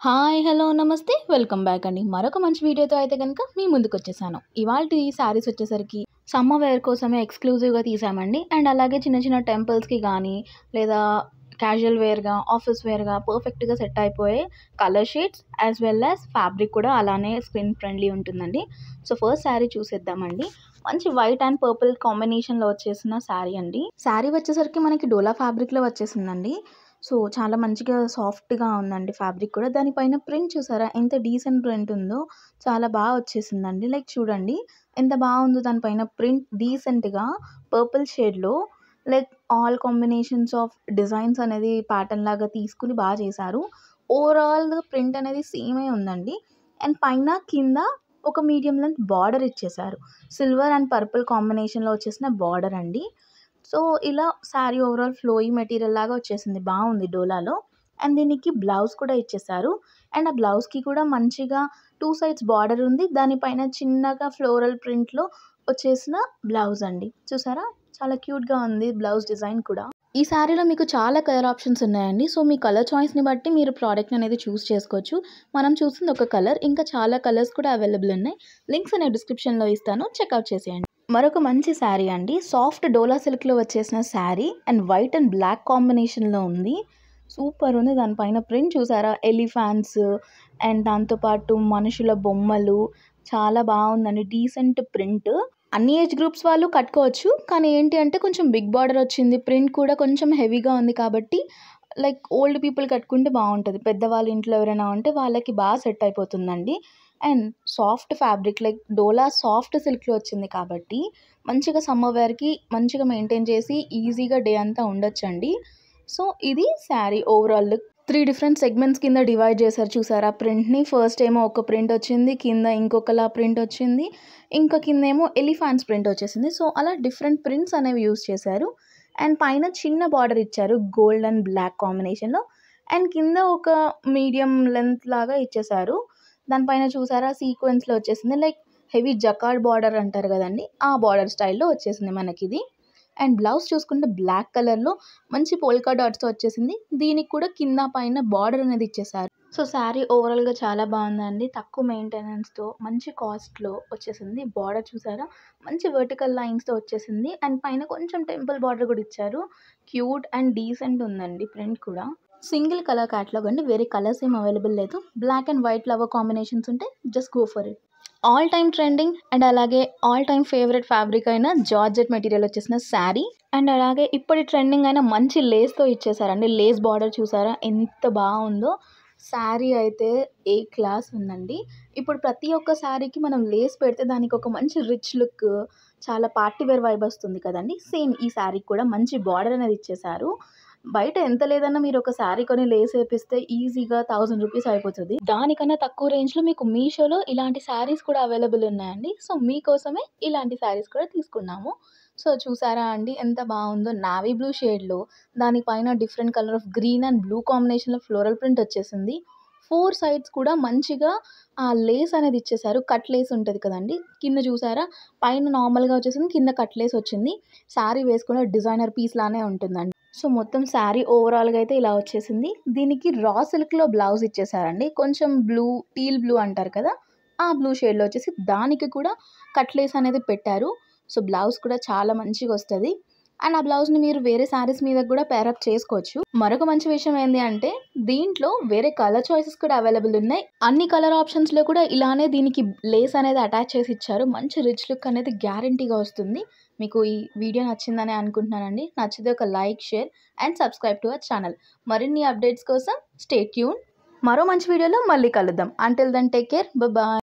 Hi hello నమస్తే welcome back అండి. మరొక మంచి వీడియోతో అయితే కనుక మీ ముందుకు వచ్చేసాను. ఇవాల్టి శారీస్ వచ్చేసరికి సమ్మర్ వేర్ కోసమే ఎక్స్క్లూజివ్గా తీసామండి. అండ్ అలాగే చిన్న చిన్న టెంపుల్స్కి కానీ లేదా క్యాజువల్ వేర్గా ఆఫీస్ వేర్గా పర్ఫెక్ట్గా సెట్ అయిపోయే colour shades as well as fabric కూడా అలానే స్కిన్ ఫ్రెండ్లీ ఉంటుందండి. సో ఫస్ట్ శారీ చూసేద్దామండి. మంచి వైట్ అండ్ పర్పుల్ కాంబినేషన్లో వచ్చేసిన శారీ అండి. శారీ వచ్చేసరికి మనకి డోలా ఫ్యాబ్రిక్లో వచ్చేసిందండి. సో చాలా మంచిగా సాఫ్ట్‌గా ఉందండి ఫ్యాబ్రిక్ కూడా. దానిపైన ప్రింట్ చూసారా ఎంత డీసెంట్ ప్రింట్ ఉందో. చాలా బాగా వచ్చేసిందండి. లైక్ చూడండి ఎంత బాగుందో దానిపైన ప్రింట్ డీసెంట్‌గా పర్పుల్ షేడ్‌లో like all combinations of designs అనేది ప్యాటర్న్ లాగా తీసుకొని బాగా చేశారు. ఓవరాల్‌గా ప్రింట్ అనేది సేమే ఉందండి. అండ్ పైన కింద ఒక మీడియం లెంత్ బార్డర్ ఇచ్చేశారు. సిల్వర్ అండ్ పర్పుల్ కాంబినేషన్‌లో వచ్చేసిన బార్డర్ అండి. సో ఇలా శారీ ఓవరాల్ ఫ్లోయీ మెటీరియల్ లాగా వచ్చేసింది. బాగుంది డోలాలో. అండ్ దీనికి బ్లౌజ్ కూడా ఇచ్చేశారు. అండ్ ఆ బ్లౌజ్‌కి కూడా మంచిగా 2 సైడ్స్ బార్డర్ ఉంది. దానిపైన చిన్నగా ఫ్లోరల్ ప్రింట్‌లో వచ్చేసిన బ్లౌజ్ అండి. చూసారా చాలా క్యూట్‌గా ఉంది బ్లౌజ్ డిజైన్ కూడా. ఈ శారీలో మీకు చాలా కలర్ ఆప్షన్స్ ఉన్నాయండి. సో మీ కలర్ చాయిస్‌ని బట్టి మీరు ప్రోడక్ట్ అనేది చూస్ చేసుకోవచ్చు. మనం చూసింది ఒక కలర్, ఇంకా చాలా కలర్స్ కూడా అవైలబుల్ ఉన్నాయి. లింక్స్ నేను డిస్క్రిప్షన్‌లో ఇస్తాను, చెక్అవుట్ చేసేయండి. మరొక మంచి శారీ అండి. సాఫ్ట్ డోలా సిల్క్‌లో వచ్చేసిన sari and white and black కాంబినేషన్‌లో ఉంది. సూపర్ ఉంది. దానిపైన ప్రింట్ చూసారా ఎలిఫాంట్స్ అండ్ దాంతోపాటు మనుషుల బొమ్మలు చాలా బాగుందండి. Decent print. అన్ని ఏజ్ గ్రూప్స్ వాళ్ళు కట్టుకోవచ్చు. కానీ ఏంటి అంటే కొంచెం బిగ్ బార్డర్ వచ్చింది. ప్రింట్ కూడా కొంచెం హెవీగా ఉంది కాబట్టి లైక్ ఓల్డ్ పీపుల్ కట్టుకుంటే బాగుంటుంది. పెద్దవాళ్ళ ఇంట్లో ఎవరైనా ఉంటే వాళ్ళకి బాగా సెట్ అయిపోతుందండి. And soft fabric like dola soft సిల్క్‌లో వచ్చింది కాబట్టి మంచిగా సమ్మర్ వేర్‌కి మంచిగా మెయింటైన్ చేసి ఈజీగా డే అంతా ఉండొచ్చండి. సో ఇది sari overall look. 3 different segments కింద డివైడ్ చేశారు చూసారా ప్రింట్‌ని. ఫస్ట్ ఏమో ఒక ప్రింట్ వచ్చింది. కింద ఇంకొకలా ప్రింట్ వచ్చింది. ఇంకా కిందేమో ఎలిఫాంట్స్ ప్రింట్ వచ్చేసింది. సో అలా డిఫరెంట్ ప్రింట్స్ అనేవి యూజ్ చేశారు. అండ్ పైన చిన్న బార్డర్ ఇచ్చారు గోల్డ్ అండ్ బ్లాక్ కాంబినేషన్‌లో. అండ్ కింద ఒక మీడియం లెంత్ లాగా ఇచ్చేశారు. దానిపైన చూసారా సీక్వెన్స్‌లో వచ్చేసింది. లైక్ హెవీ జకార్డ్ బార్డర్ అంటారు కదండీ! ఆ బార్డర్ స్టైల్‌లో వచ్చేసింది మనకిది. అండ్ బ్లౌజ్ చూసుకుంటే బ్లాక్ కలర్‌లో మంచి పోల్కా డాట్స్‌తో వచ్చేసింది. దీనికి కూడా కింద పైన బార్డర్ అనేది ఇచ్చేశారు. సో శారీ ఓవరాల్‌గా చాలా బాగుందండి. తక్కువ మెయింటెనెన్స్‌తో మంచి కాస్ట్‌లో వచ్చేసింది. బార్డర్ చూసారా మంచి వర్టికల్ లైన్స్‌తో వచ్చేసింది. అండ్ పైన కొంచెం టెంపుల్ బార్డర్ కూడా ఇచ్చారు. క్యూట్ అండ్ డీసెంట్ ఉందండి ప్రింట్ కూడా. సింగిల్ కలర్ క్యాటలాగ్ అండి. వేరే కలర్స్ ఏం అవైలబుల్ లేదు. Black and white flower combinations ఉంటే just go for it. All time trending and అలాగే ఆల్ టైమ్ ఫేవరెట్ ఫ్యాబ్రిక్ అయిన జార్జెట్ మెటీరియల్ వచ్చేసిన శారీ అండ్ అలాగే ఇప్పటి ట్రెండింగ్ అయిన మంచి లేస్‌తో ఇచ్చేసారండి. లేస్ బార్డర్ చూసారా ఎంత బాగుందో. శారీ అయితే ఏ క్లాస్ ఉందండి. ఇప్పుడు ప్రతి ఒక్క శారీకి మనం లేస్ పెడితే దానికి ఒక మంచి రిచ్ లుక్, చాలా పార్టీ వేర్ వైబ్ వస్తుంది కదండీ. సేమ్ ఈ శారీకి కూడా మంచి బార్డర్ అనేది ఇచ్చేసారు. బయట ఎంత లేదన్నా మీరు ఒక శారీ కొని లేస్ ఏపిస్తే ఈజీగా 1000 రూపీస్ అయిపోతది. దానికన్నా తక్కువ రేంజ్‌లో మీకు మీషోలో ఇలాంటి శారీస్ కూడా అవైలబుల్ ఉన్నాయండి. సో మీకోసమే ఇలాంటి శారీస్ కూడా తీసుకున్నాము. సో చూసారా అండి ఎంత బాగుందో. నావీ బ్లూ షేడ్‌లో దానిపైన different colour of green and blue కాంబినేషన్‌లో ఫ్లోరల్ ప్రింట్ వచ్చేసింది. 4 సైడ్స్ కూడా మంచిగా ఆ లేస్ అనేది ఇచ్చేసారు. కట్ లేస్ ఉంటది కదండీ! కింద చూసారా పైన నార్మల్‌గా వచ్చేసింది. కింద కట్ లేస్ వచ్చింది. శారీ వేసుకున్న డిజైనర్ పీస్ లానే ఉంటుందండి. సో మొత్తం శారీ ఓవరాల్‌గా అయితే ఇలా వచ్చేసింది. దీనికి రా సిల్క్‌లో బ్లౌజ్ ఇచ్చేసారండి. కొంచెం బ్లూ, టీల్ బ్లూ అంటారు కదా! ఆ బ్లూ షేడ్‌లో వచ్చేసి దానికి కూడా కట్ లేస్ అనేది పెట్టారు. సో బ్లౌజ్ కూడా చాలా మంచిగొస్తది. అండ్ ఆ బ్లౌజ్‌ని మీరు వేరే శారీస్ మీద కూడా పేర్ అప్ చేసుకోవచ్చు. మరొక మంచి విషయం ఏంది అంటే దీంట్లో వేరే కలర్ చాయిసెస్ కూడా అవైలబుల్ ఉన్నాయి. అన్ని కలర్ ఆప్షన్స్‌లో కూడా ఇలానే దీనికి లేస్ అనేది అటాచ్ చేసి ఇచ్చారు. మంచి రిచ్ లుక్ అనేది గ్యారంటీగా వస్తుంది. మీకు ఈ వీడియో నచ్చిందనే అనుకుంటున్నానండి. నచ్చితే ఒక like, share and subscribe to our channel. మరిన్ని అప్డేట్స్ కోసం స్టే ట్యూన్. మరో మంచి వీడియోలో మళ్ళీ కలుద్దాం. Until then take care. Bye.